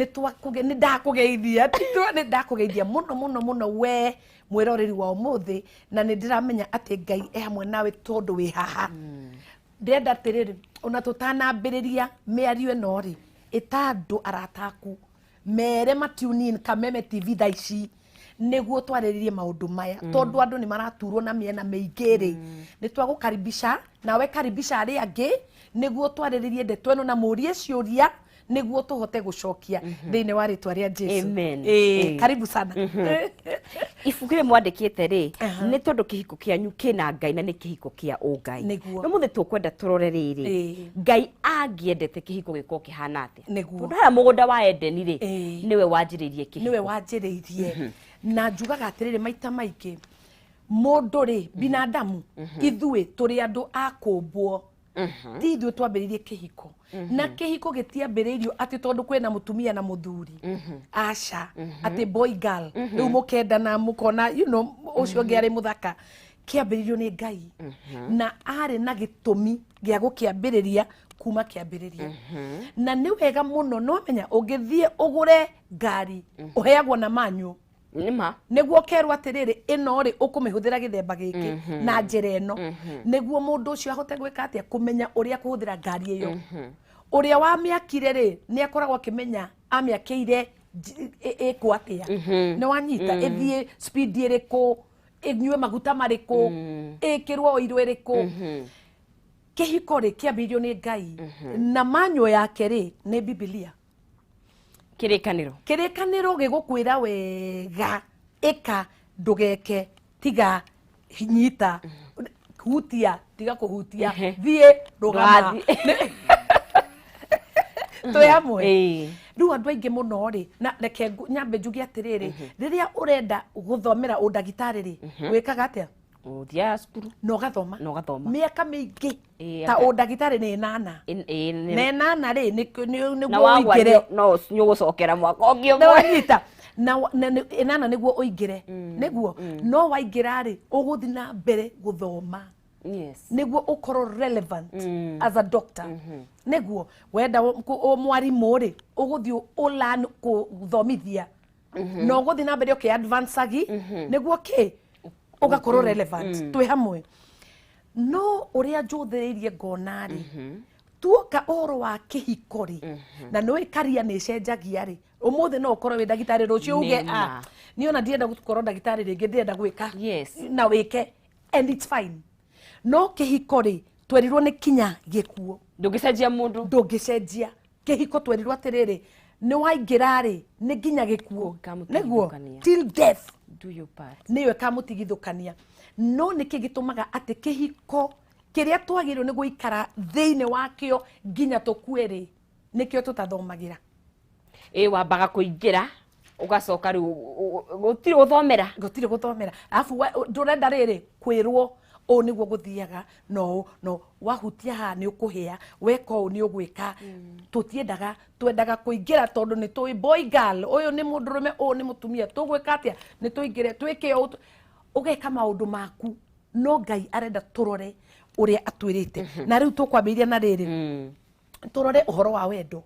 nĩ ndakugeithia nĩ ndakugeithia muno we mwiroreri wa umuthi na nĩ ndiramenya atĩ Ngai e hamwe nawe tondu wi haha ndenda tiriri ona tutanambiriria mĩario ĩno ri itandu arataku mere matunin Kameme TV thaici niguo twarĩrĩrie maundu maya tondu andu ni maraturwo na miena meingiri ni twagukaribisha nawe karibisha ari angi niguo twarĩrĩrie ndeto ĩno na mũrie ciuria niguo tuhote gucokia thiini wa ritwa ria Jesu. Amen. Karibu sana. Ibuku ri mwandikite ri ni tondu kihiko kianyu kina Ngai na ni kihiko kia ungai no muthe tukwenda turore riri Ngai angiendete kihiko giko kihana atia tondu haya mugunda wa Edeni ri niwe wanjiririe kihiko niwe wanjiririe na njugaga atiriri maita maingi mundu ri binadamu ithui turi andu akumbwo ti ithui twambiririe kihiko na kihiko gitiambiriirio ati tondu kwina mutumia na muthuri aca ati boy girl riu mukendana mukona ucio ngi ari muthaka kiambiriirio ni Ngai na ari na gitumi gia gukiambiriria kuma kiambiriria na ni wega muno no menya ungithie ugure ngari uheagwo na manyu nima niguo kerwa atiriri ino ri ukumihũthĩra githemba giki na njira ino niguo mundu ucio ahote gwika atia kumenya uria kuhuthira ngari iyo uria wa miakire ri ni akoragwo akimenya amiakire iko atia ni wanyita ithie speed iriku inyue maguta mariku ikirwo oiro iriku kihiko ri kiambirio ni Ngai na manyo yake ri ni Biblia kirikaniro gigukwira wega ika ndugeke tiga nyita hutia tiga kuhutia thie rugama twe hamwe riu andu aingi muno ri na reke nyambe njugi atiriri riria urenda guthomera undagitari ri wikaga atia uthia cukuru no gathoma miaka mingi ta undagitari ni 8 na 8 ri ni uingire no nyugucokera mwaka ungi umwe wanyita na 8 niguo uingire niguo no waingira ri uguthi na mbere guthoma niguo ukorwo relevant as a doctor niguo wenda mwarimu ri uguthi ulan kuthomithia no uguthi na mbere okay advance agi niguo ki ugakorwo relevant twi hamwe no uria njuthiriirie ngona ri tuoka oro wa kihiko ri na no ikaria ni cenjagia ri umuthi no ukorwo wi ndagitari rucio uge ni ona ndienda gukorwo ndagitari ringi ndienda gwika na wike and it's fine no kihiko ri twerirwo ni kinya gikuo ndungicenjia mundu ndungicenjia kihiko twerirwo atiriri ni waingira ri ni nginya gikuo niguo till death do your part niwe kamutigithukania no niki gitumaga ati kihiko kiria twagirwo ni guikara thiini wakio nginya tukweri nikio tutathomagira wambaga kuingira ugacoka riu gutiri guthomera afu ndurenda riri kwirwo o niguo guthiaga no wahutia ha ni ukuhia weka o ni ugwika tutiendaga twendaga kuingira tondu ni tui boy girl uyu ni mundurume o ni mutumia tugwika atia ni tuingire twike ugeka maundu maku no Ngai arenda turore uria atwirite na riu tukwambiria na riri turore uhoro wa wendo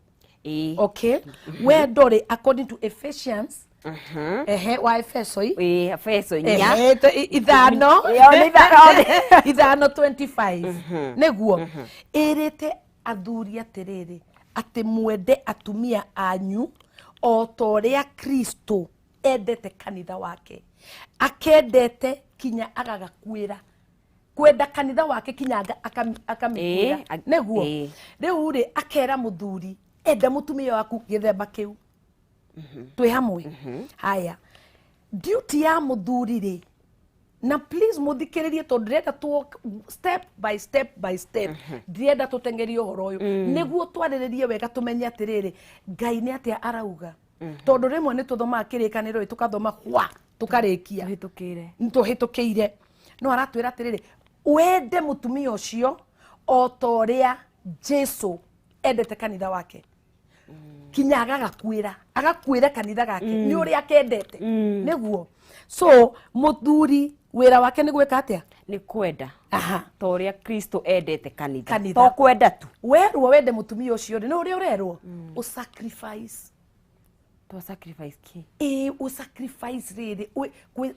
okay wendo ri according to Ephesians wa Efeso Efeso ithano 25 niguo irite athuri atiriri ati mwende atumia anyu o toria Kristo endete kanitha wake akendete kinya agagakwira kwenda kanitha wake kinya akamikwira niguo riu ri akera muthuri enda mutumia waku githemba kiu twi hamwe haya duty ya muthuri ri na please muthikiririe tondu ndirenda tu step by step ndirenda tutengerie uhoro uyu niguo twariririe wega tumenye atiriri Ngai ni atia arauga tondu rimwe ni tuthomaga kirikaniro tukathoma kwa tukarikia tuhitukiire no aratwira atiriri wende mutumia ucio o toria Jesu endete kanitha wake kinya agakwira kanitha gake ni uria akendete niguo so muthuri wira wake ni gwika atia ni kwenda toria Kristo endete kanitha to kwenda tu werwo wende mutumia ucio ni uria urerwo u sacrifice twa sacrifice ki u sacrifice riri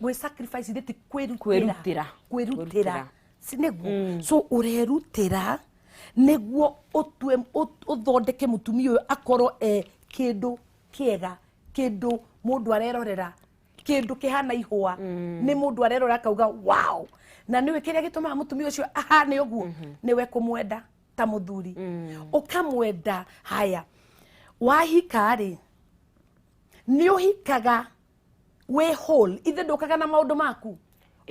we sacrifice riti kwirutira siniguo so urerutira niguo utwe uthondeke mutumia uyu akorwo kindu kiega kindu mundu arerorera kindu kihana ihwa ni mundu arerora akauga wow na niwe kiria gitumaga mutumia ucio ahane uguo niwe kumwenda ta muthuri ukamwenda haya wahika ri ni uhikaga we whole ithe ndukaga na maundu maku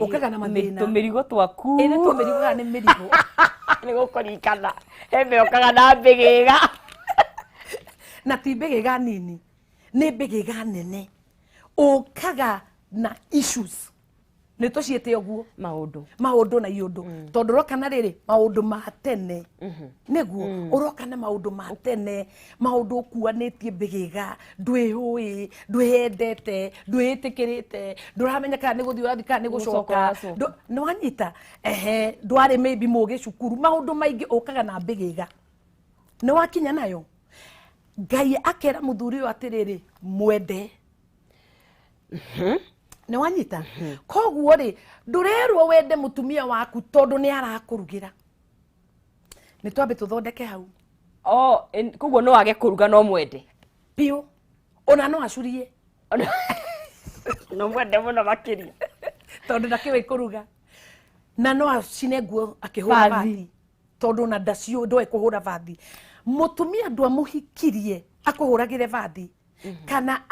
ukaga na mathina tumirigo twaku ene tumirigo ni mirigo ni gukurikana eme ukaga na mbigiga na ti mbigiga nini ni mbigiga nene ukaga na issues ni tuciete uguo maundu na iundu tondu roka na riri maundu ma tene niguo uroka na maundu ma tene maundu ukuanitie mbigiga ndwihui ndwihendete ndwitikirite nduramenya kana niguthi urathi kana nigucoka nwanyita ndwari maybe mugi cukuru maundu maingi ukaga na mbigiga ni wakinya nayo Ngai akera muthuri uyu atiriri mwende ni wanyita koguo ri ndurerwo wende mutumia waku tondu ni arakurugira ni twambe tuthondeke hau koguo no age kuruga no mwende piu ona no acurie no mwende muno makiria tondu ndakiwe kuruga na no acine nguo akihura vathi tondu na ndacio ndoe kuhura vathi mutumia ndu amuhikirie akuhuragire vathi kana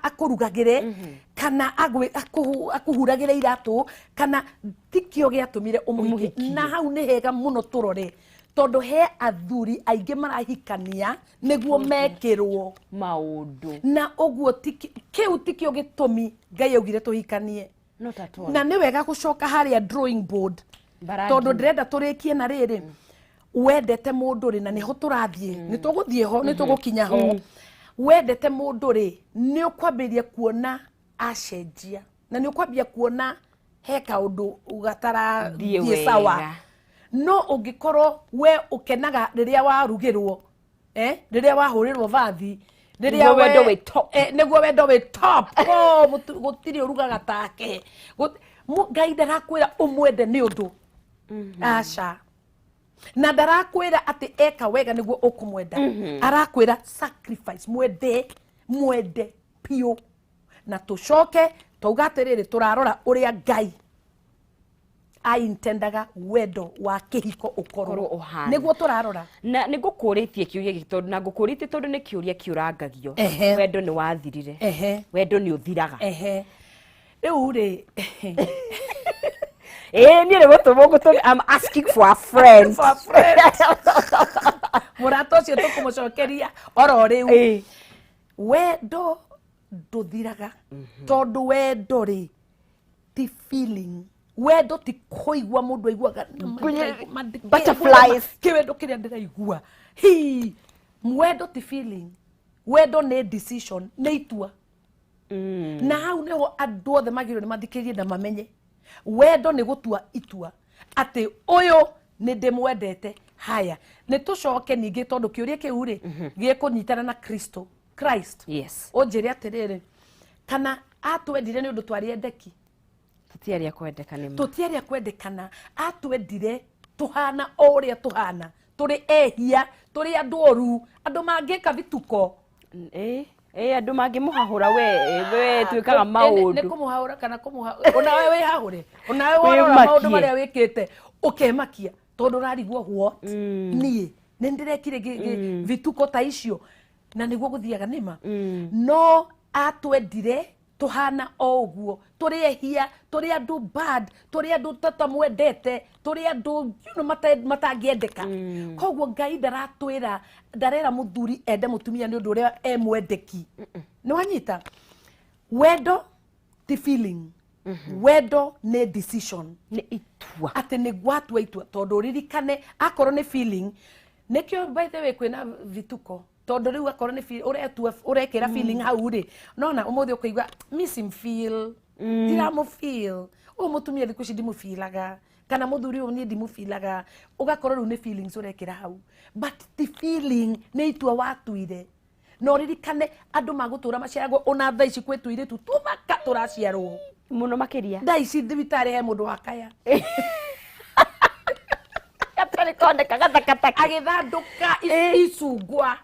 akurugagire kana akuhuragire iratu kana tikio giatumire umuhikie na hau ni hega muno turore tondu he athuri aingi marahikania niguo mekirwo maundu na uguo kiu tikio gitumi Ngai augire tuhikanie na ni wega gucoka haria drawing board tondu ndirenda turikie na riri wendete mundu ri na niho turathie ni tuguthie ho ni tugukinya ho wendete mundu ri ni ukwambiria kuona acenjia na ni ukwambia kuona he kaundu ugatara thie sawa no ungikorwo we ukenaga riria warugirwo riria wahurirwo vathi riria wendo we top niguo wendo we top gutiri urugaga take Ngai ndarakwira umwende ni undu aca na ndarakwira ati eka wega niguo ukumwenda arakwira sacrifice mwende pio na tucoke tauga atiriri turarora uria Ngai aintendaga wendo wa kihiko ukorwo niguo turarora na nigukuritie kiuria gitondu na ngukuritie tondu ni kiuria kiurangagio wendo ni wathirire wendo ni uthiraga riu ri ni I'm asking for a friend murato cio tukumucokeria oro riu wendo nduthiraga tondu wendo ri ti feeling wendo ti kuigua mundu aiguaga butterflies kiwendo kiria ndiraigua wendo ti feeling wendo ni decision ni itua na hau niho andu othe magirwo ni mathikirie na mamenye wendo ni gutua itua ati uyu ni ndimwendete haya ni tucoke ningi tondu kiuria kiu ri gikunyitana na Christ yes unjire atiriri kana atwendire ni undu twariendeki tutiaria kwendekana atwendire tuhana uria tuhana turi ehia turi andu oru andu mangika vituko andu mangimuhahura we twikaga maundu ni kumuhahura kana kumuhahura ona we wihahure ona we wona maundu maria wikite ukemakia tondu rarigwo what nie ni ndirekire vituko ta icio na niguo guthiaga nima no atwendire tuhana o uguo turi ehia turi andu bad turi andu tatamwendete turi andu matangiendeka koguo Ngai ndarera muthuri ende mutumia ni undu uria emwendeki ni wanyita wendo ti feeling wendo ni decision ni itua ati ni gwatua itua tondu ririkane akorwo ni feeling nikio by the way kwina vituko tondu riu akorwo ni uretua urekira feeling hau ri nona umuthi ukigwa missing feel ndiramu feel mutumia thiku ici ndimufilaga kana muthuri uyu ni ndimufilaga ugakorwo riu ni feelings urekira hau but the feeling ni itua watuire no ririkane andu magutura maciaragwo ona thaa ici kwetu iritu tuthaka turaciarwo muno makiria thaa ici thibitari he mundu wakaya agithanduka icungwa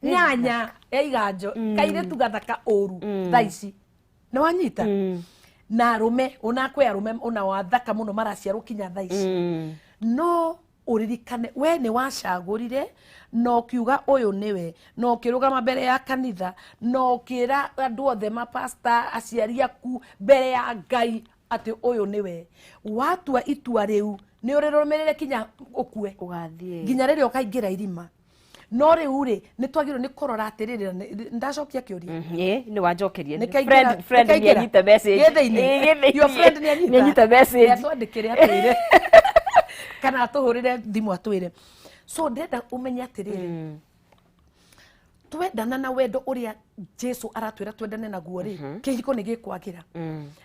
nyanya iganjo kairitu gathaka uru thaa ici ni wanyita na rume ona kwe arume ona wathaka muno maraciarwo kinya thaa ici no uririkane we ni wacagurire no kiuga uyu niwe no kirugama mbere ya kanitha no kira andu othe mapasta aciari aku mbere ya Ngai ati uyu niwe watua itua riu ni urirumirire kinya ukue ugathie nginya riria ukaingira irima no riu ri ni twagirwo ni kurora atiriri ndacokia kiuria ni wanjokerie friend ni anyita message your friend ni anyita message atwandikire atire kana atuhurire thimu atwire so ndenda umenye atiriri twendana na wendo uria Jesu aratwira twendane naguo ri kihiko ni gikwagira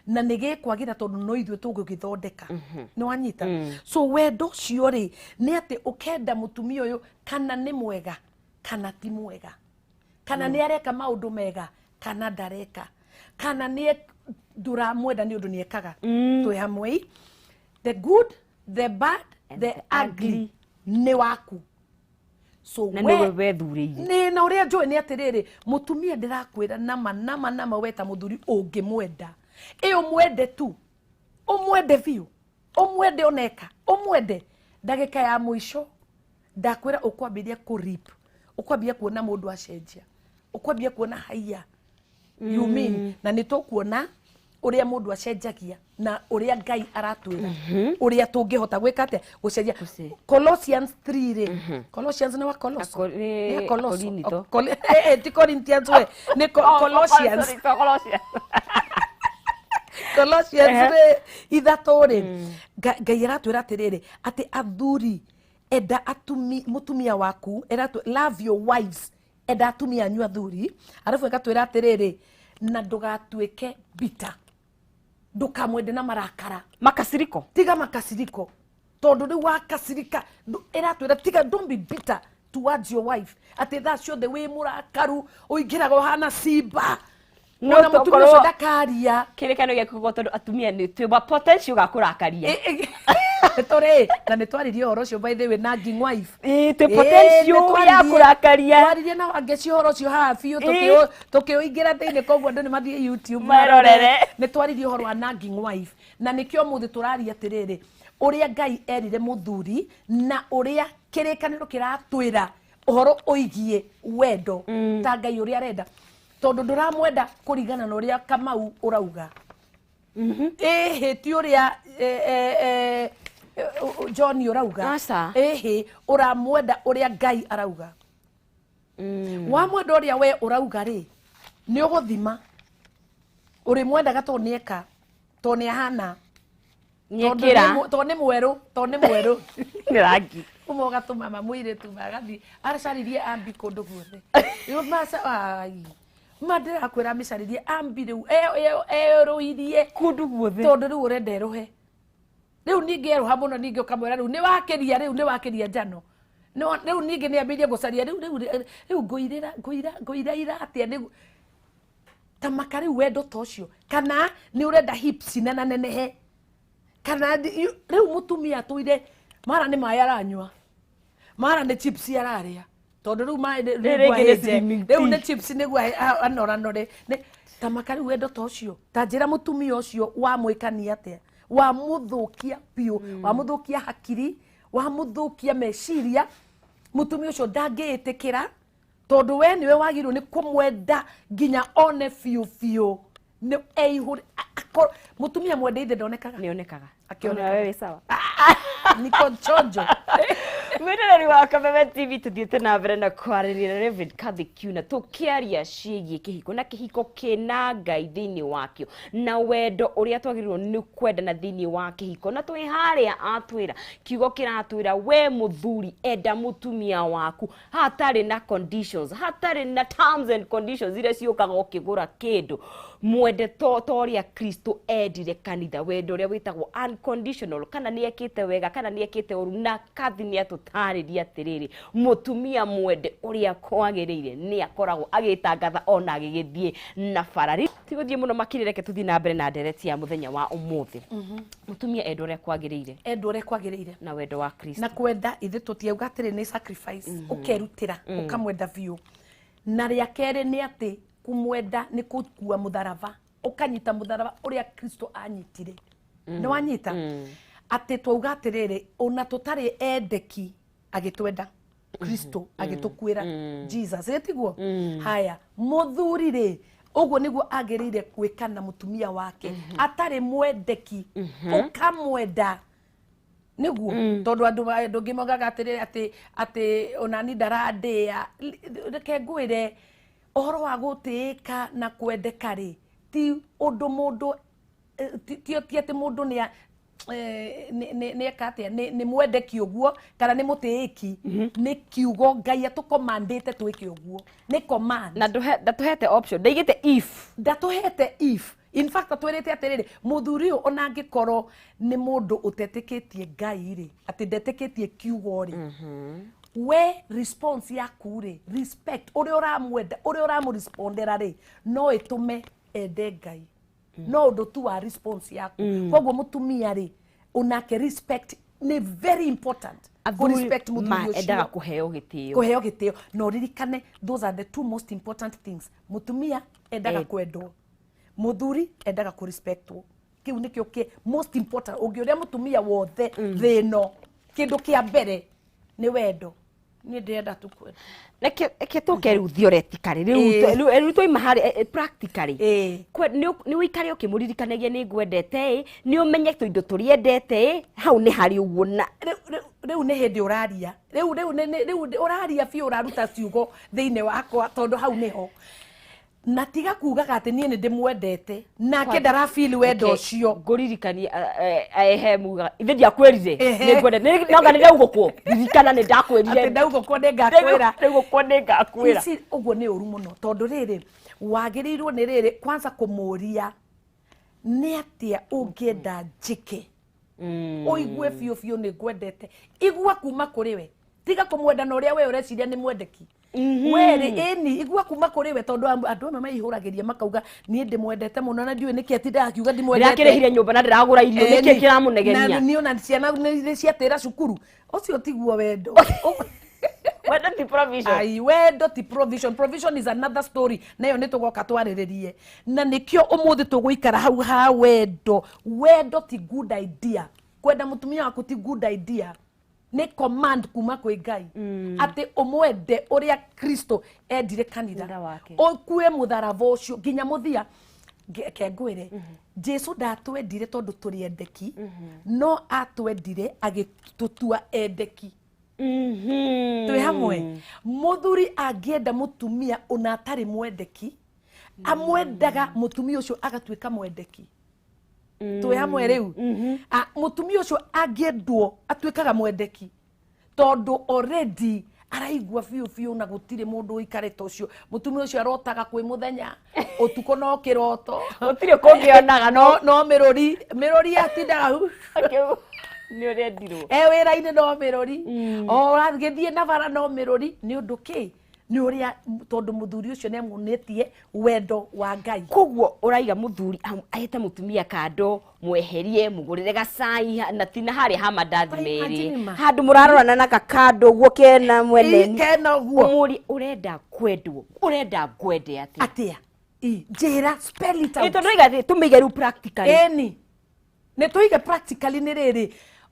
na ni gikwagira tondu no ithwe tugugithondeka ni wanyita so wendo cio ri ni ati ukenda mutumia uyu kana ni mwega kana ti mwega kana ni areka maundu mega kana ndareka kana ni nduramwenda ni undu ni ekaga twi hamwe the good the bad the ugly ni waku so na we thuriire ni na uria njoi ni atiriri mutumia ndirakwira nama weta muthuri ungimwenda umwende tu umwende biu umwende oneka umwende ndagika ya mwisho ndakwira ukwambiria kurip ukwambia kuona mundu acenjia ukwambia kuona haiya you mean na nitukuona uria mundu acenjagia na uria Ngai aratwira uria tungihota gwika atia gucenjia Colossians 3 ri Colossians ni wa Colossians ni Colossians ti Corinthians we ni Colossians Colossians ri ithatu ri Ngai aratwira atiriri ati athuri enda mutumia waku love your wives enda atumia anyu athuri arafu akatwira atiriri na ndugatuike bitter ndukamwende na marakara makasiriko tiga makasiriko tondu ni wakasirika iratwira tiga don't be bitter towards your wife ati that show the way murakaru uingiraga hana simba no mutumia ucio ndakaria kirekano giakugo tondu atumia ni twa potential gakurakaria tore na ni twaririe horo cio by the way na ngi wife twa potential ya kurakaria twaririe na wangeci horo cio ha biu tukiuingira thiini koguo andu ni mathie YouTube marorere ni twaririe horo wa nagi wife na nikio muthi turaria atiriri uria Ngai erire muthuri na uria kirikaniro kiratwira uhoro uigie wendo ta Ngai uria arenda tondu nduramwenda kurigana na uria Kamau urauga ti uria John urauga uramwenda uria Ngai arauga wa mwenda uria we urauga ri ni uguthima uri mwendaga to nieka to ni ahana niekira to ni mweru ni rangi umoga tu mama mwire tu magathi aracaririe ambi kundu guothe yo masa ai madira kwira micaririe ambi riu eruirie kundu guothe tondu riu urenda eruhe riu ninge eruha muno ninge ukamwira riu ni wakiria njano no riu ninge ni ambirie gucaria riu nguira iratia ni tamakari wendo tocio kana ni urenda hips nena nenehe kana riu mutumia tuire mara ni maya aranywa mara ni chips araria tondu riu mai riu ni chips ni gwa anoranore tamakari wendo tocio tanjira mutumia ucio wa mwikania atia wa muthukia pio wa muthukia hakiri wa muthukia meciria mutumia ucio ndangiitikira tondu we niwe wagirwo ni kumwenda nginya one fiu ni eihuri mutumia mwende ithe ndonekaga nionekaga akiona wewe sawa niko chonjo mwenderi wa Kameme TV tuthiete na mbere na kwariria Reverend Kathy Kiuna tukiaria ciĩgie kĩhiko na kĩhiko kĩna Ngai thĩinĩ wakĩo na wendo ũrĩa twagĩrĩirwo nĩ kwendana thĩinĩ wa kĩhiko na twĩ harĩa atwĩra kiugo kĩratwĩra we mũthuri enda mũtumia waku hatarĩ na conditions hatarĩ na terms and conditions iria ciũkaga ũkĩgũra kĩndũ mwende toria Kristo endire kanitha wendo ũrĩa wĩtagwo unconditional kana nĩ ekĩte wega kana nĩ ekĩte ũru na Kathy nĩ mutarĩria atĩrĩrĩ mutumia mwende ũrĩa kwagĩrĩire nĩ akoragwo agĩtangatha ona agĩgĩthiĩ na barari tigũthiĩ mũno makĩria reke tũthiĩ na mbere na ndereti ya mũthenya wa ũmũthĩ mutumia enda ũrĩa kwagĩrĩire na wendo wa Kristo na kwenda ithe tũtiauga atĩrĩ nĩ sacrifice ũkerutĩra ũkamwenda biũ na rĩa kerĩ nĩ atĩ kumwenda nĩ kũkua mũtharaba ukanyita mũtharaba ũrĩa Kristo anyitire nĩ wanyita atĩ twauga atĩrĩrĩ ona tũtarĩ endeki agĩtwenda Kristo agĩtũkuĩra Jesus etiguo haya mũthuri rĩ ũguo nĩguo agĩrĩire gwĩka na mũtumia wake atarĩ mwendeki ũkamwenda nĩguo tondũ andũ angĩ mogaga atĩrĩrĩ atĩ onani ndarandĩa reke ngwĩre ũhoro wa gũtĩĩka na kwendeka rĩ ti ũndũ mũndũ ti atĩ mũndũ nĩ ekatia nĩ mwendeki ũguo kana nĩ mũtĩĩki nĩ kiugo Ngai atũkomandĩte twĩke ũguo nĩ command na ndatũhete option ndaigĩte if in fact atwĩrĩte atĩrĩrĩ mũthuri ũyũ ona angĩkorwo nĩ mũndũ ũtetĩkĩtie Ngai rĩ atĩ ndetĩkĩtie kiugo rĩ we response yaku rĩ respect ũrĩa ũramwenda ũrĩa ũramũrespondera rĩ no ĩtũme ende Ngai no ũndũ tu wa response yaku koguo mũtumia rĩ unake respect nĩ very important respect mũthuri ũcio endaga kũheo gĩtĩo no ririkane those are the two most important things mũtumia endaga kwendwo mũthuri endaga ku respectwo kiu nĩkĩo kĩ most important ũngĩũrĩa mũtumia wothe thĩno kĩndũ kĩa mbere nĩ wendo nĩ ndĩrenda tukwenda reke tũke rĩu theoretically rĩu tũima harĩ practically nĩ ũikare ũkĩmũririkanagia nĩ ngwendete nĩ ũmenye tũindo tũriendete hau nĩ harĩ ũguo na rĩu nĩ hĩndĩ ũraria rĩu ũraria biũ ũraruta ciugo thĩinĩ wakwa tondũ hau nĩho na tiga kugaga atĩ niĩ nĩ ndĩmwendete nake ndarafeel wendo ũcio ngũririkania ehe muga ithe ndiakwĩrire nĩ ngwendete nonga nĩ ndaugũkwo ririkana nĩ ndakwĩrire atĩ ndaugũkwo nĩ ngakwĩra ici ũguo nĩ ũru mũno tondũ rĩrĩ wagĩrĩirwo nĩ rĩrĩ kwanza kũmũria nĩ atĩa ũngĩenda njĩke ũigue biũ nĩ ngwendete igua kuma kũrĩ we tiga kũmwenda na ũrĩa we ũreciria nĩ mwendeki were eni igua kuma kũrĩ we tondũ andũ amwe maihũragĩria makauga niĩ ndĩmwendete mũno na ndiũĩ nĩkĩ atindaga akiuga ndĩmwendete ndĩrakĩrĩhire nyũmba na ndĩragũra irio nĩkĩ kĩramũnegenia na niĩ ona ciana nĩ ciatĩra cukuru ũcio tiguo wendo wendo ti provision wendo ti provision is another story nayo nĩ tũgoka twarĩrĩrie na nĩkĩo ũmũthĩ tũgũikara hau ha wendo ti good idea kwenda mũtumia waku ti good idea nĩ command kuma kwĩ Ngai atĩ ũmwende ũrĩa Kristo endire kanitha ũkue mũtharaba ũcio nginya mũthia kengwĩre Jesu ndatwendire tondũ tũrĩ endeki no atwendire agĩtũtua endeki twĩ hamwe mũthuri angĩenda mũtumia ona atarĩ mwendeki amwendaga mũtumia ũcio agatuĩka mwendeki twĩ hamwe rĩu mũtumia ũcio angĩendwo atuĩkaga mwendeki tondũ already araigua biũ na gũtirĩ mũndũ ũikarĩte ũcio mũtumia ũcio arotaga kwĩ mũthenya ũtukũ no kĩroto gũtirĩ kũngĩonaga no mĩrũri atindaga nĩ ũrendirwo wĩra-inĩ no mĩrũri o agĩthiĩ na bara no mĩrũri nĩ ũndũ kĩ nĩ ũrĩa tondũ mũthuri ũcio nĩ amuonetie wendo wa Ngai koguo ũraiga mũthuri ahete mũtumia kando mweherie mũgũrĩre gacai na tina harĩ ha mandathi merĩ handũ mũrarorana na kakando guo kena mwene kena guo mũri ũrenda kwendwo ũrenda ngwende atĩa njĩra spell it out tondũ iga tũmĩige rĩu practically eni nĩ tũige practically nĩ rĩrĩ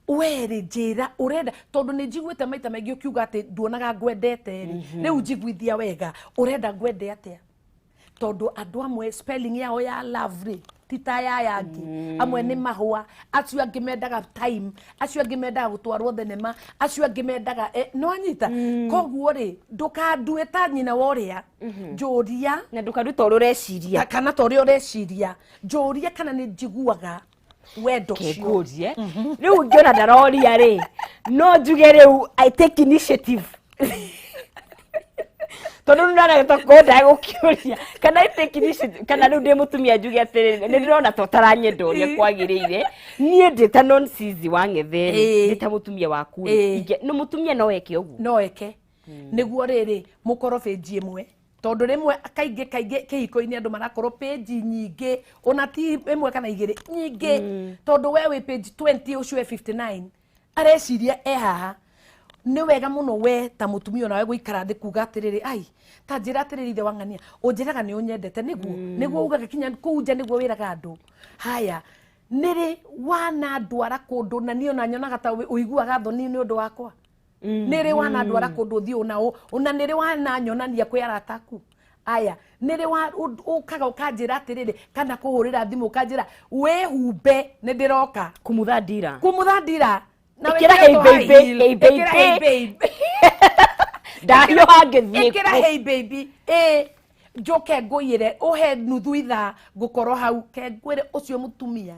were njĩra ũrenda tondũ nĩ njiguĩte maita maingĩ ũkiuga atĩ nduonaga ngwendete rĩu njiguithia wega ũrenda ngwende atĩa tondũ andũ amwe spelling yao ya love rĩ ti ta ya yangi amwe nĩ mahũa acio angĩ mendaga time acio angĩ mendaga gũtwarwo thenema acio angĩ mendaga no anyita koguo rĩ ndũkandue ta nyina wa ũrĩa njũria na ndũkaruta ũrĩa ũreciria kana ta ũrĩa ũreciria njũria kana nĩ njiguaga wendo cio rĩu ngĩona ndaroria rĩ no njuge rĩu I take initiative tondu nana takonda gukiuria kana itekinici kana riu ndi mutumia njuge atiriri ni ndirona to taranyendo uria kwagiriire nie ndi ta non sizi wa ngetheri ndi ta mutumia waku no mutumia no eke uguo no eke niguo riri mukoro page imwe tondu rimwe kaingi kihiko-ini andu marakorwo page nyingi ona ti imwe kana igiri nyingi tondu we wi page 20 ucio 59 areciria haha ni wega muno we ta mutumia ona we guikara thi kuga atiriri ai ta njira atiriri ithe wang'ania unjiraga ni unyendete niguo ugaga kinya kuu nja niguo wiraga andu haya niri wana ndwara kundu na ni ona nyonaga ta uiguaga thoni ni undu wakwa niri wana ndwara kundu thi ona niri wana nyonania kwi arata aku aya niri wa ukaga ukanjira atiriri kana kuhurira thimu ukanjira wihumbe ni ndiroka kumuthandira ikira hey baby dayo hangithie ikira hey baby njoke nguyire uhe nuthu ithaa ngukorwo hau ke ngwire ucio mutumia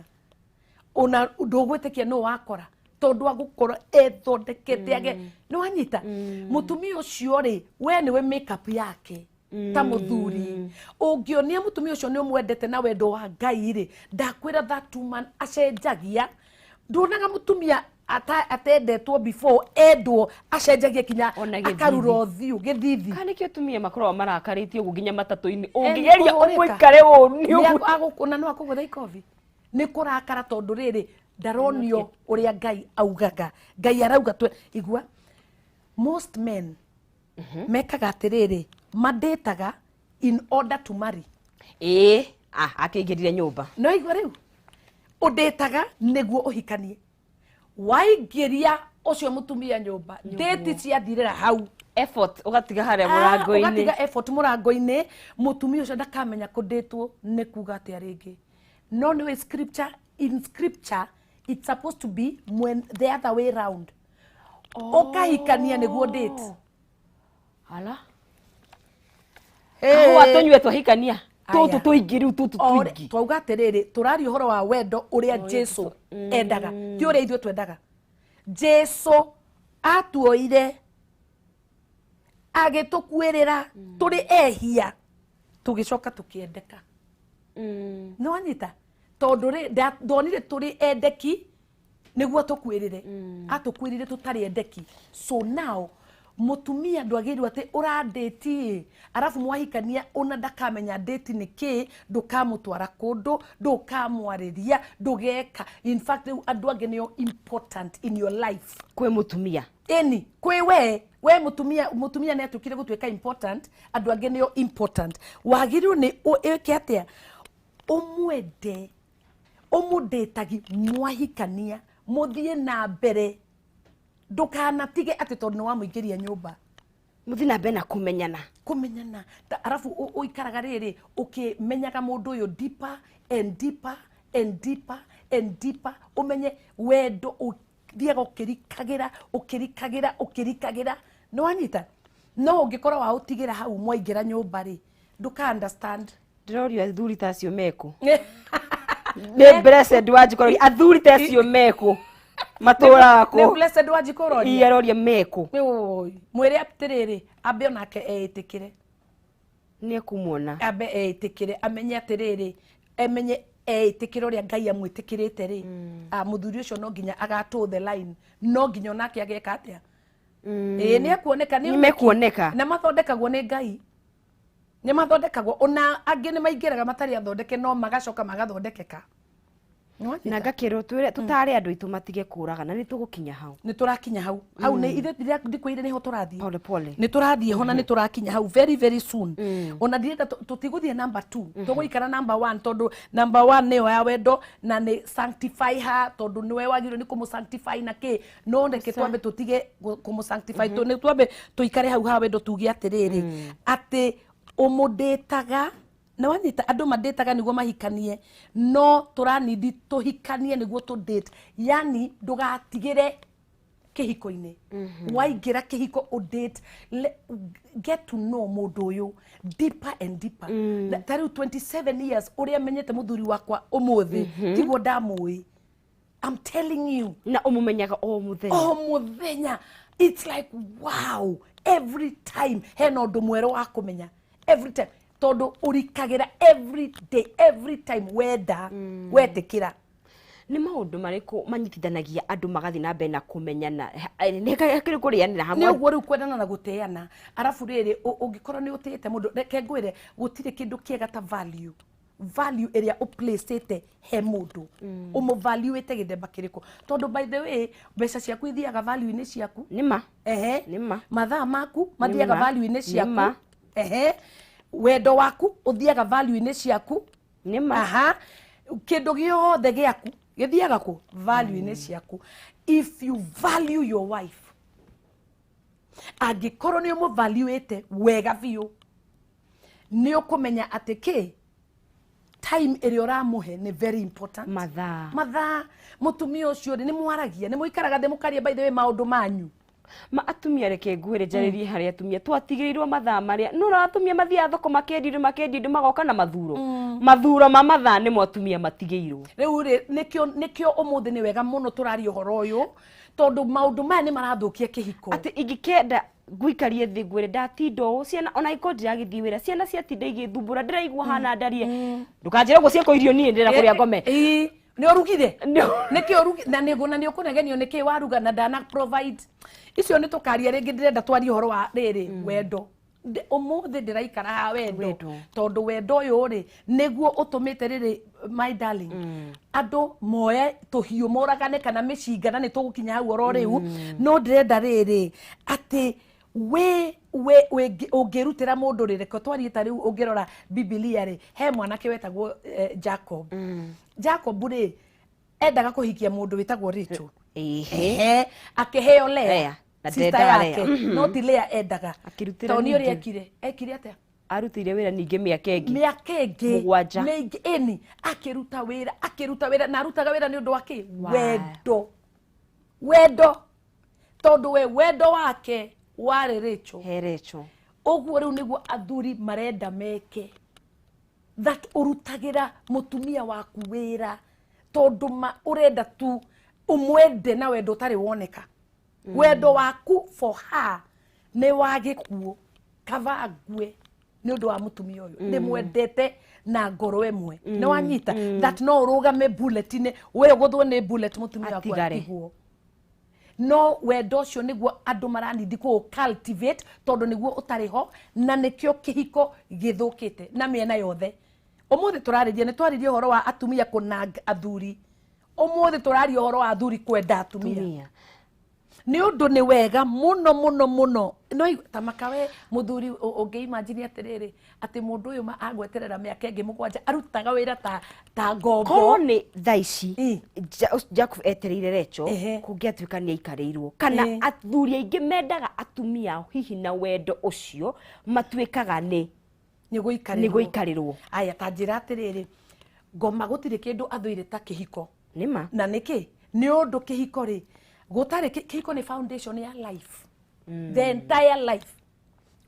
ona ndugwitikia no wakora tondu agukorwo ethondekete age no anyita mutumia ucio ri we ni we makeup yake ta muthuri ungionia mutumia ucio ni umwendete na wendo wa Ngai ri ndakwira that woman acenjagia ndunaga mutumia atendetwo before endwo acenjagia kinya akarura uthiu githithi kana kio tumia makorwo marakaritie ugu ginya matatu-ini ungigeria umwikare uni agukuna no akugutha ikovi ni kurakara tondu riri ndaronio uria Ngai augaga Ngai arauga twe igua most men mekaga atiriri mandetaga in order to marry akingirire nyumba no igua riu udetaga niguo uhikanie waingiria ucio mutumia nyumba date ciathirira hau effort ugatiga haria murango-ini ugatiga effort murango-ini mutumia ucio ndakamenya kudetwo ni kuga atia ringi no ni scripture in scripture it's supposed to be when the other way round ukahikania niguo date hala aho atonywe twahikania tutu tuingiru tutu tuingi twauga atiriri turari uhoro wa wendo uria Jesu endaga ti uria ithuĩ twendaga Jesu atuoire agitukwirira turi ehia tugicoka tukiendeka no anyita tondu ndonire turi endeki niguo tukwirire atukwirire tutari endeki so now mutumia ndwagirwo ati uradeti arafu mwahikania ona ndakamenya date niki ndukamutwara kundu ndukamwariria ndugeka in fact andu ange niyo important in your life kwe mutumia kwe we mutumia ne atukire gutweka important andu ange niyo important wagirwo ni eke atia umwende umudetagi mwahikania muthie na mbere ndukanatige ati tondu wa muingiria nyumba muthi na mbere na kumenyana arafu uikaraga riri ukimenyaga mundu uyu deeper and deeper and deeper and deeper umenye wendo uthiaga ukirikagira no anyita no ungikorwo wa utigira hau mwaingira nyumba ri nduka understand ndiroria athuri tacio meku ni blessed wanjikoro athuri tacio meku matura ko ni blessed wanjikoro iroria meku mwire atiriri ambe onake eitikire ni akumwona ambe eitikire amenye atiriri emenye eitikire uria Ngai amwitikirite ri muthuri ucio no nginya agatu the line no nginya onake ageka atia ni akuoneka ni mekuoneka na mathondekagwo ni Ngai ni mathondekagwo ona angi ni maingiraga matari athondeke no magacoka magathondekeka na ngakirwo twire tutari andu itu matige kuraga na ni tugukinya hau ni turakinya hau hau ni ithe ndikwire ni ho turathie pole ni turathie hona ni turakinya hau very very soon ona ndirenda tutiguthie number 2 tuguikara number 1 tondu number 1 ni ya wendo na ni sanctify her tondu niwe wagirwo ni kumu sanctify na ki no ndeke twambe tutige kumu sanctify to ni twambe tuikare hau ha wendo tugie atiriri ati umudetaga na wanyita andu mandetaga niguo mahikanie no turanidi tuhikanie niguo tu date yani ndugatigire kihiko-ini waingira kihiko u date get to know mundu uyu deeper and deeper tariu 27 years uria menyete muthuri wakwa umuthi tiguo ndamui I'm telling you na umumenyaga o muthenya it's like wow every time hena undu mwero wa kumenya every time tondu urikagira every time wenda wetikira ni maundu mariku manyitithanagia andu magathi na mbere na kumenyana ni kakiri kurianira hamwe ni uguo riu kwendana na guteana arafu riri ungikorwo ni utiyete mundu reke ngwire gutire kindu kiega ta value area uplacete he mundu umuvaluate githemba kiriko tondu by the way mbeca ciaku ithiaga value ini ciaku nima nima mathaa maku mathiaga value ini ciaku wendo waku uthiaga value ini ciaku nima kindu giothe giaku githiaga ku value ini ciaku if you value your wife angikorwo ni umuvaluate wega biu ni ukumenya atiki time area uramuhe ni very important mathaa mutumia ucio ni mwaragia ni muikaraga demukaria by the way maundu manyu atumia reke ngwire njaririe hari atumia twatigirirwo mathaa maria nura atumia mathia thoko makendidu magoka na mathuro ma mathaa ni mwatumia matigiirwo riu nikio umuthi ni wega muno turari uhoro uyu tondu maundu maya ni marathukia kihiko ati ingikenda gwikarie thi ngwire ndatindo ciana ona iko ndiragithi wira ciana ciatinda igithumbura ndiraigua hana ndarie ndukanjira guo cieko irio nie ndira kuria ngome ni orugire nikio orugi na niguna ni ukunegenio niki waruga na ndana provide icio ni tukaria ringi ndirenda twari uhoro wa riri wendo umuthi ndiraikara ha wendo tondu wendo uyu ri niguo utumite riri my darling andu moye tuhiu moragane kana micingana ni tugukinya hau oro riu no ndirenda riri ati we ungirutira mundu rireke twarieta riu ungirora Biblia ri he mwanake wetagwo Jacob ri endaga kuhikia mundu wetagwo Rachel akiheo Lea sister yake no ti Lea endaga toni uri ekire atia arutire wira ninge miaka ingi mugwanja eni akiruta wira na arutaga wira ni undu wake wendo tondu we wendo wake wari Rachel uguo riu niguo athuri marenda meke that urutagira mutumia waku wira tondu urenda tu umwende na wendo tari woneka wendo waku for her ni wagikuo kavagwe ni undu wa mutumia uyu ni mwendete na ngoro emwe ni wanyita that no urugame bullet ni we guthwo ni bullet mutumia waku atigwo no wendo cio niguo andu maranidi ku cultivate tondu niguo utariho na nikio kihiko githukite na miena yothe umuthi turaririe ni twaririe uhoro wa atumia kunanga athuri umuthi turaria uhoro wa athuri kwenda atumia ni undu ni wega muno no tamakawe muthuri ungeimagine atiriri ati mundu uyu agweterera miaka ingi mugwanja arutaga wira ta ngombo kone thaici Jacob etereire Rachel kungiatuika ni aikarirwo kana athuri aingi mendaga atumia hihi na wendo ucio matuikaga ni guikarirwo aya tanjira atiriri ngoma gutire kindu athuire ta kihiko nima na niki ni undu kihiko ri gutare kihiko ni foundation ya life the entire life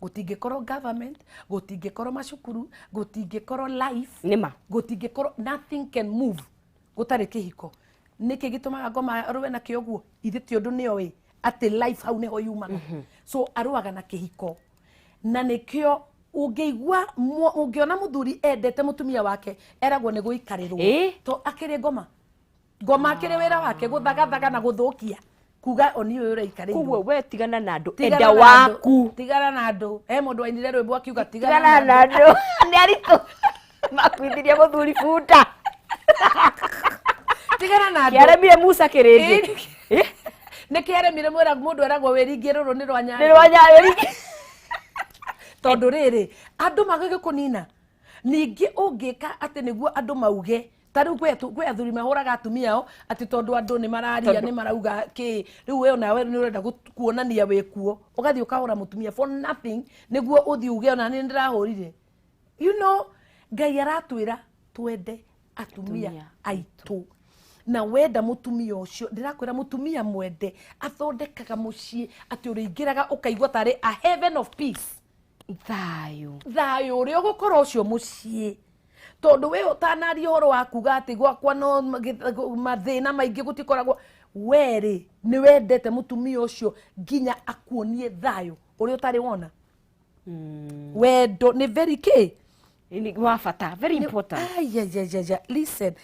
gutingikoro government gutingikoro macukuru gutingikoro life nima gutingikoro nothing can move gutare kihiko niki gitumaga ngoma ruwe na kioguo ithiti undu ni oi ati life hau neho yumaga so aruaga na kihiko na nikio ungeigua ungiona muthuri endete mutumia wake eragwo ni guikarirwo to akiri ngoma akiri wira wake guthagathaga na guthukia kuga oni uyu uraikarirwo kuwe we tigana na andu enda waku tigana na andu mundu ainire rwimbo akiuga tigana na andu ni aritu makwithirie muthuri futa tigana na andu yaremire Musa kirindi nikiremire mwira mundu eragwo wiringie ruru ni rwanya tondu riri andu magage kunina ningi ungika ati niguo andu mauge tariu gwe athuri mahuraga atumia o ati tondu andu ni mararia ni marauga ki riu we nawe ni urenda kuonania wikuo ugathi ukahura mutumia for nothing niguo uthi uge ona ni ndirahurire you know Ngai aratwira twende atumia aitu na wenda mutumia ucio ndirakwira mutumia mwende athondekaga mucii ati uringiraga ukaigwa tari a heaven of peace thayo uri ugukorwo ucio mucii tondu we utanaria horo wa kuga ati gwakwa no mathina maingi gutikoragwo weri ni wendete mutumia ucio nginya akuonie thayo uri utari wona wendo ni very key ni wa bata very important listen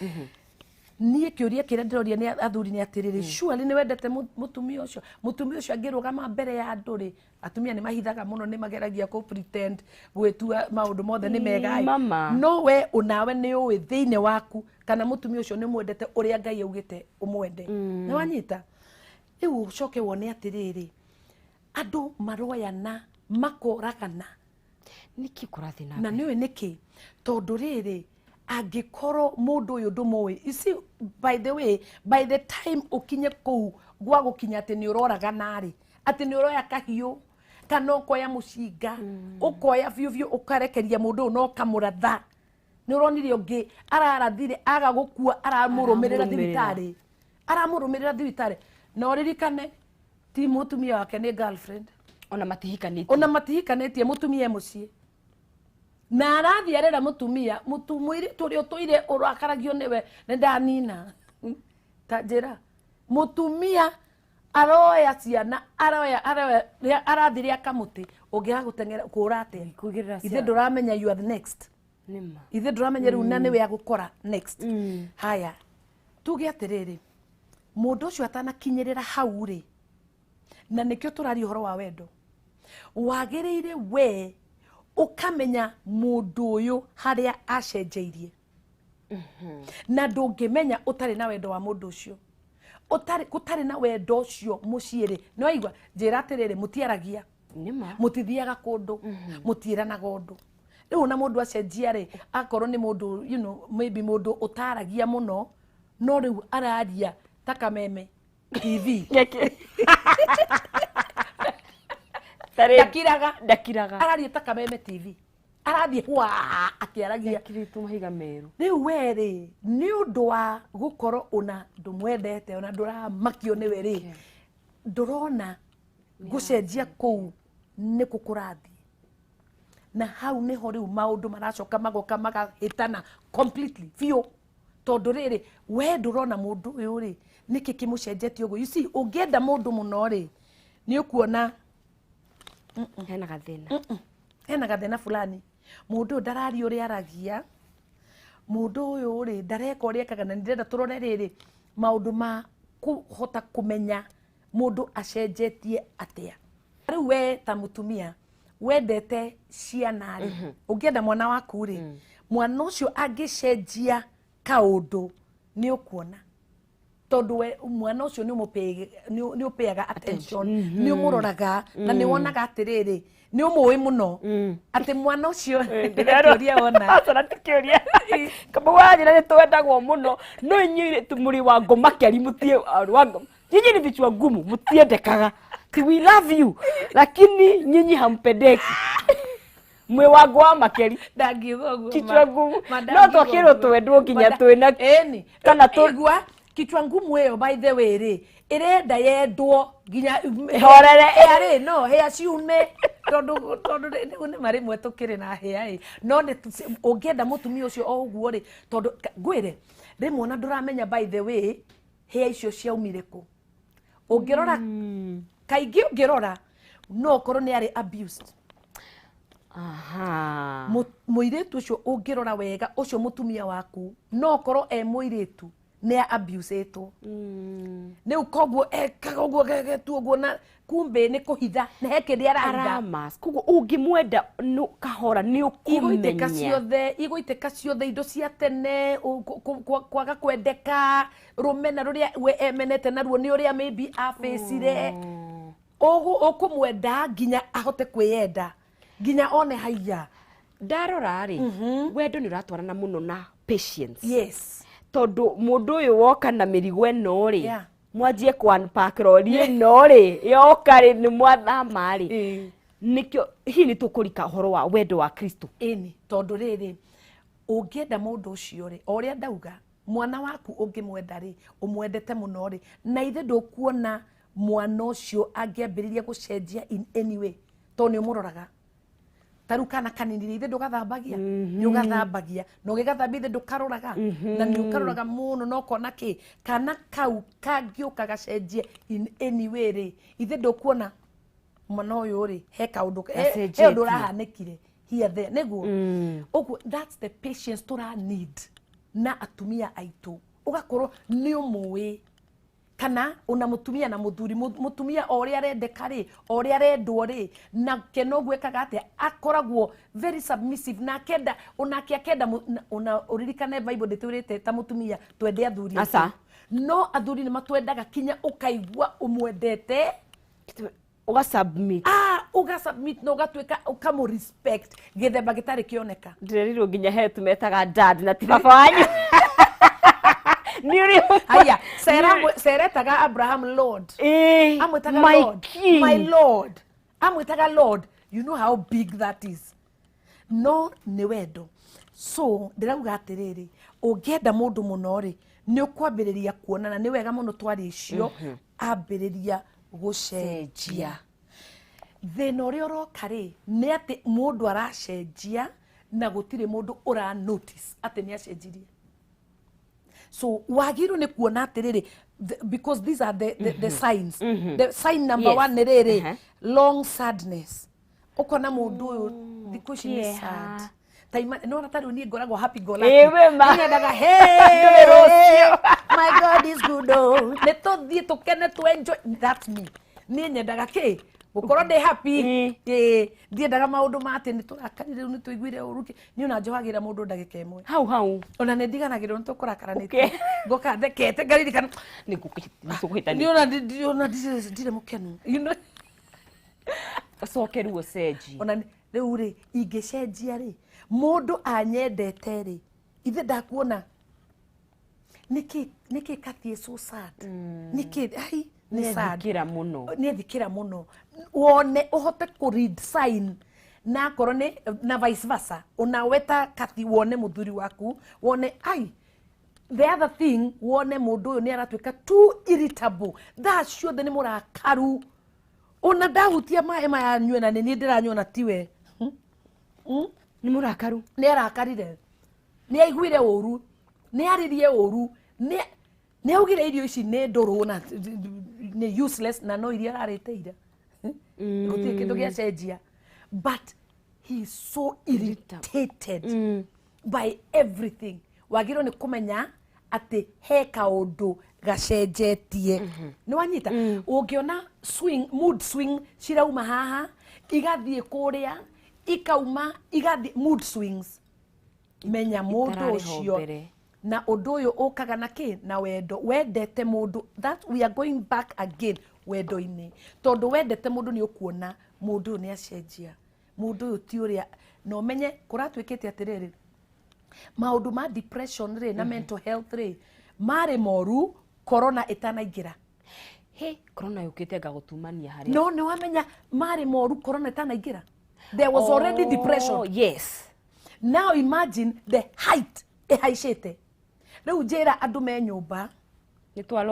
niä kä å ria kä rä a ndä roria nä athuri nä atä rä rä surely nä wendete må tumia å angä rå gama mbere ya andå rä atumia nä mahithaga må no nä mageragia gwä tua maå ndå mothe nä mega no we onawe nä å ä thä inä waku kana må tumia å cio nä mwendete å rä a ngai augä te å mwende nä wanyita rä u å coke wone atä rä rä andå maroyana makoragana niki kurathi na nä å nä kä tondå rä rä angikorwo mundu uyu ndumui you see by the time ukinye kou gwa gukinya ati ni uroraga nari ati ni uroya kahiu kana ukoya mucinga ukoya biu ukarekeria mundu no kamuratha ni uronire ungi ararathire aga gukua aramurumirira thibitari no ririkane ti mutumia wake ni girlfriend ona matihikanĩtie mutumia mucii na arathi arera mutumia mutumwiri turio toire urakaragio niwe ne ndanina ta njira mutumia aroya ciana arathire akamuti ungiga gutengera kurate ithe nduramenya you are the next nima ithe nduramenya riu na niwe agukora next haya tuge atiriri mundu ucio atanakinyirira hau ri na nikio turari horo wa wendo wagiriire we ukamenya mundu uyu haria acenjeirie na ndungimenya utari na wendo wa mundu ucio utari na wendo ucio muciiri no aigwa njira atiriri mutiaragia nima mutithiaga kundu mutieranaga undu riu na mundu acenjia ri akorwo ni mundu maybe mundu utaragia muno no riu araria takameme TV ndakiraga araria takameme TV arathie hwa akiaragia kiritu mahiga meru riu weri ni undu wa gukorwo una ndumwendete ona nduramakio ni weri ndurona gucenjia kou ni kukurathi na hau ni ho riu maundu maracoka magoka magahitana completely fio tondu riri we ndurona mundu uyu ri niki kimucenjetie uguo you see ungienda mundu muno ri ni ukuona hena gathina fulani mundu ndarari uri aragia mundu uyu ri ndareka uri ekaga na ndirenda turore riri maundu ma kuhota kumenya mundu acenjetie atia riu we ta mutumia wendete ciana ri ungienda mwana waku ri mwana ucio angicenjia kaundu ni ukuona tondu we mwana ucio ni upeaga attention ni umuroraga na ni wonaga atiriri ni umuwi muno ati mwana ucio ndireria wona asora tikiuria kama wajira ni twendagwo muno no inyuire tumuri wa ngoma kiari mutie arwango nyinyi ni vichwa ngumu mutiendekaga we love you lakini nyinyi hampendeki mwe wangu wa makeri ndagiuga guo kichwa ngumu no twakirwo twendwo nginya twina kana tugwa kichwa ngumu eyo by the way ri irenda yendwo nginya horere ari no hea ciume tondu ni mari mwe tukiri na hea no ni ungienda mutumia ucio o uguo ri tondu ngwire rimwe na nduramenya by the way hea icio ciaumire ku ungirora kaingi ungirora no korwo ni ari abused muiritu ucio ungirora wega ucio mutumia waku no korwo muiritu ne abusetwo ne ukoguo ekaga uguo gegetu uguo na kumbe ni kuhitha na hekeria arahitha kuguo ungimwenda no kahora ni ukumenya igwiteka ciothe indo cia tene kwaga kwendeka rumena ruria we emenete naruo ni uria maybe afacire ukumwenda nginya ahote kwiyenda nginya one haiya ndarora ri wendo ni uratwarana muno na patience yes tondu mundu uyu woka na mirigo eno ri mwanjie kwa unpack rori eno ri yoka ri ni mwathama ri nikio hi ni tukurika horo wa wendo wa Kristo ini tondu riri ungienda mundu ucio ri oria ndauga mwana waku ungimwenda ri umwendete muno ri na ithe ndukuona mwana ucio angiambiriria gucenjia in any way tondu ni umuroraga tarukana kanini ithe ndugathambagia ni ugathambagia no gigathambia ithe ndukaroraga na ni ukaroraga muno no kona ki kana kau kangiuka gacenjie in any way ri ithe ndukuona mwana uyu ri he kaundu Acenjetie. he undu rahanekire here there niguo uguo that's the patience tura need na atumia aitu ugakorwo ni umui kana una mutumia na muthuri mutumia oria arendeka ri oria arendwo ri na keno gwekaga atia akoragwo very submissive na kenda unake akenda una uririkane Bible nditwirite ta mutumia twende athuri Asa. no athuri ni matwendaga kinya ukaigua umwendete uga submit uga submit no gatweka ukamu respect githemba gitari kioneka ndirerirwo nginya he tumetaga dad na ti baba wanyu Niri aya seretaga Abraham Lord amwetaga my Lord king. my Lord amwetaga Lord you know how big that is no ni wendo so ndirauga atiriri ungienda mundu muno ri ni ukwambiriria kuonana ni wega muno twari icio ambiriria gucenjia thina uria uroka ri ni ati mundu aracenjia na gutire mundu ura notice ati ni acenjirie so wagiru ni kuona atiriri because these are the signs the sign number 1 ni riri long sadness ukona mundu uyu thiku ici ni sad taima no natari ni ngoragwo happy go lucky nyendaga hey my God is good ne to thie tukene to enjoy that's me ni nyendaga ki gukorwo ndi happy ndiendaga maundu mate ni turakarire ni tuiguire uruki ni una njohagira mundu ndagika imwe hau ona ne ndiganagirwo ni tukurakaranika ngoka thekete ngaririkana ni ni ona ndire mukenu you know acokeruo cenji ona riu ri ingicenjia ri mundu anyendete ri ithe ndakuona niki kathie so sad niki ai ni sad thikira muno ni thikira muno wone uhote ku read sign na korone na vice versa unaweta kathi wone muthuri waku wone ai the other thing wone mundu uyu ni aratwika too irritable that sure the ni murakaru ona ndahutia mae maya nywe na ni ndiranywa na tiwe ni murakaru ni arakarire ni aiguire uru ni aririe uru ni augire irio ici ni nduru na ni useless na no iria arariteira gutie kindu gia cenjia but he is so irritated by everything wagiro ni kumenya ati he kaundu gacenjetie ni wanyita ungiona mood swing cirauma haha igathie kuria ikauma igathi mood swings menya mundu ucio na undu uyu ukaga na ki na wendo wendete mundu that we are going back again wendo ini tondu wendete mundu ni ukuona mundu ni acenjia mundu uyu ti uria no menye kuratwikite atiriri maundu ma depression ri na mental health ri mari moru corona itanaingira corona yukite ngagutumania hari no ni wamenya mari moru corona itanaingira there was already depression yes now imagine the height ihaicite riu njira andu me nyumba ni twa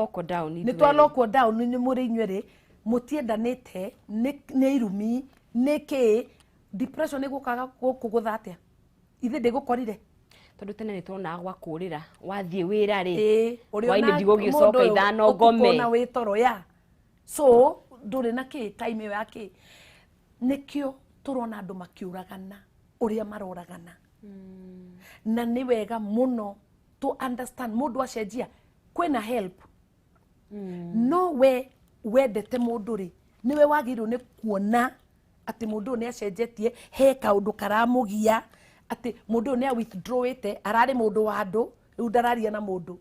lockdown ni muri inywere mutiendanite ni irumi niki depression igukaga kuguthatia ithe ndigukorire tondu tene ni turona gwakurira wathie wira ri waini ndigo gicoka ithano ngome na witoro ya so nduri na ki time yo yake nikio turona andu makiuragana uria maroragana na ni wega muno to understand mundu acenjia kwena help no we wendete mundu ri niwe wagirwo ni kuona ati mundu ni acenjetie he kaundu karamugia ati mundu ni withdrawite arari mundu wa andu riu ndararia na mundu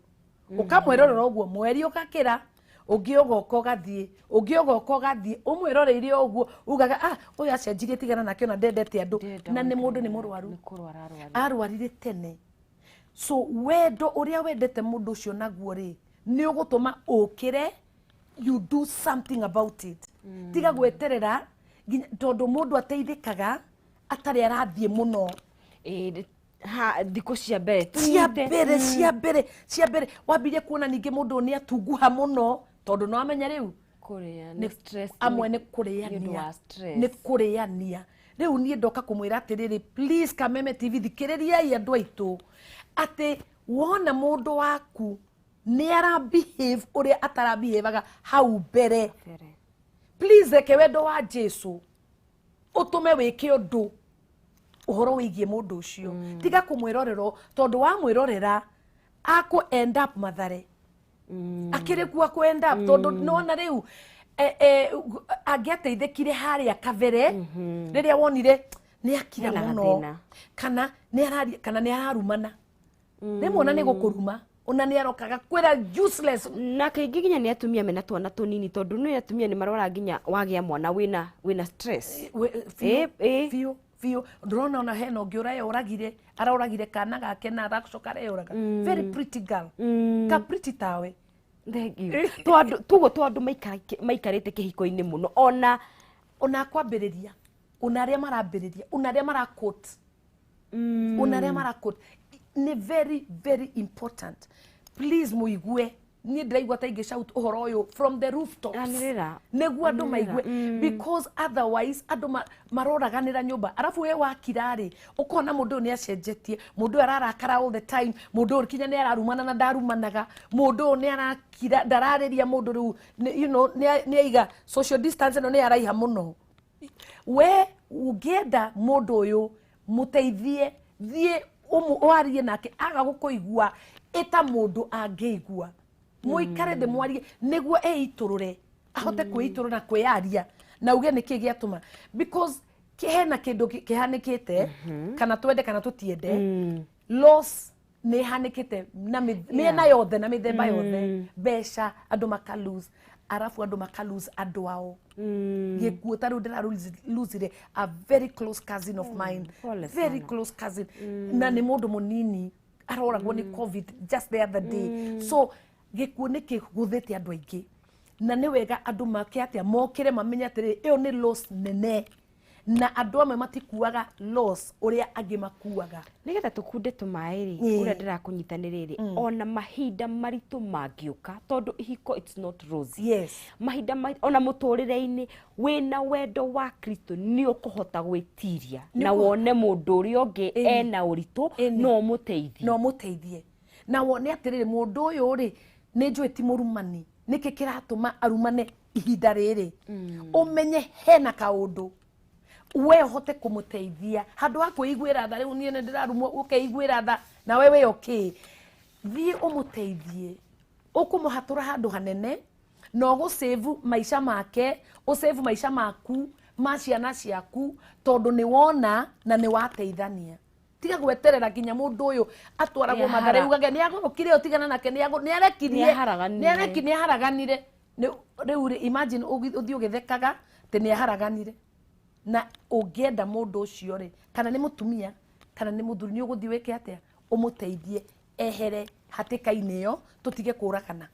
ukamwerorera uguo mweri ukakira ugiogoka gathie umwiroreire uguo ugaga uyu acenjirie tigana nake ona ndendete andu na ni mundu ni murwaru arwarire tene so wendo uria wendete mundu ucio naguo ri ni ugutuma ukire you do something about it tiga gweterera tondu mundu ateithikaga atari arathie muno thiku cia mbere wambirie kuona ningi mundu ni atunguha muno tondu no amenya riu kuria ni stress amwe ni kuriania riu nie ndoka kumwira atiriri please Kameme TV thikiririai andu aitu ati wona mundu waku ni ara behave uria atara behaveaga hau mbere please reke wendo wa Jesu utume wike undu uhoro wigie mundu ucio tiga kumwirorero tondu wa mwirorera aku end up Mathare akirikua ku end up tondu nona riu angiateithikire haria kavere riria wonire ni akira muno kana ni ararumana rimwe ni gukuruma ona ni arokaga kwira useless na kaingi ginya ni atumia mena twana tunini tondu ni atumia ni marora ginya wagia mwana wina stress fio ndrona ona hena ungi aroragire kana gake na aracoka areuraga very pretty girl ka pretty tawe twandu maikarite kihiko-ini muno ona kwambiriria ona aria marambiriria ona aria marakot ona aria marakot ni very very important please muigue ni ndiraigua ta shout uhoro uyu from the rooftops neguo andu maigue because otherwise andu maroraganira nyumba arafu we wakirari ukona mundu ni acenjetie mundu ararakara all the time mundu kinya ni ararumana na ndarumanaga mundu ni arakira ndarariria mundu riu you know ni aiga social distance no ni araiha muno we ugienda mundu uyu muteithie thie warie nake aga gukuigua eta mundu angeigua muikare de mwarie neguo eiturure ahote kuiturura kwiaria na uge niki giatuma because kihena kindu kihanikite kana twende kana tutiende loss ni hanikite na miena yothe na mithemba yothe besha andu makalose arafu andu makalose andu ao gikuo taru ndira lose a very close cousin of mine very close cousin na ni mundu munini aroragwo ni covid just the other day so gikuo ni kiguthite andu aingi na ni wega andu makiatia mokire mamenya atiri iyo ni loss nene na andu amwe matikuaga loss uria angi makuaga nigetha tukunde tumairi uria ndirakunyitaniriri ona mahinda maritu mangiuka tondu ihiko it's not rosy mahinda ona muturire-ini wina wendo wa Kristo ni ukuhota gwitiria na wone mundu uria ungi ena uritu no muteithie na wone atiriri mundu uyu ri ni njui ti murumani niki kiratuma arumane ihinda riri umenye hena kaundu we hote kumuteithia handu ha kuiguira tha riu nie ndirarumo ukeiguira tha na wewe okay thie umuteithie ukumuhatura handu hanene no go save maisha make o save maisha maku maciana ciaku tondu ni wona na ni wateithania tiga gweterera ginya mundu uyu atwaragwo Mathare ugage ni agurukire utigana nake ni arekirie ni haraganire riu imagine uthi ugithekaga te ni haraganire na ugienda mundu ucio ri kana ni mutumia kana ni muthuri ni uguthi weke atia umuteithie ehere hatika-ini yo tutige kuragana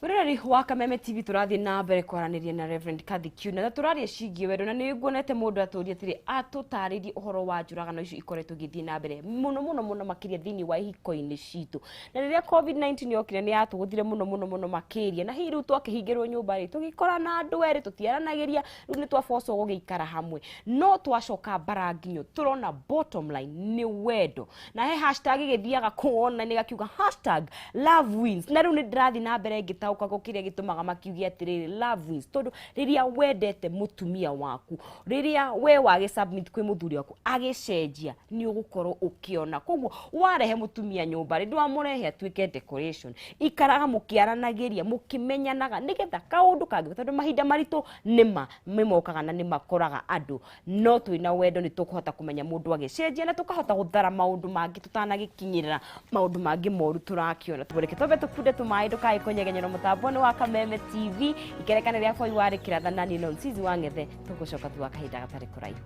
Wirari wa Kameme TV turathie na mbere kwaraniria na Reverend Kathy Kiuna na turaria cigie wendo na ni nguonete mundu aturia atiri atutaririe uhoro wa njuragano icio ikoretwo githie na mbere muno makiria thini wa ihiko-ini citu na riria COVID-19 yokire ni atuguthire muno makiria na hiru twakihingirwo nyumba ri tugikora na andu eri tutiaranagiria riu ni twabocwo gugiikara hamwe no twacoka baranginyo turona bottom line ni wendo na he hashtag igithiaga kuona ni gakiuga #LoveWins na riu ni ndirathi na mbere ngita ukago kiria gitumaga makiugia atiriri love wins tondu riria wendete mutumia waku riria we wage submit kwi muthuri waku agicenjia ni ugukorwo ukiona koguo warehe mutumia nyumba ri ndwamurehe atuike decoration ikaraga mukiaranagiria mukimenyanaga nigetha kaundu kangi tondu mahinda maritu nima mimokaga na nimakoraga andu no twina wendo ni tukuhota kumenya mundu agicenjia na tukahota guthara maundu mangi tutanagikinyirira maundu mangi moru turakiona tubureke tobe tukunde tumai ndukai konyegenyero mutaboni wa Kameme TV ikerekana ria foi wari kirathana ni nonsizi wangethe tugucoka tu akahinda gatari kuraihu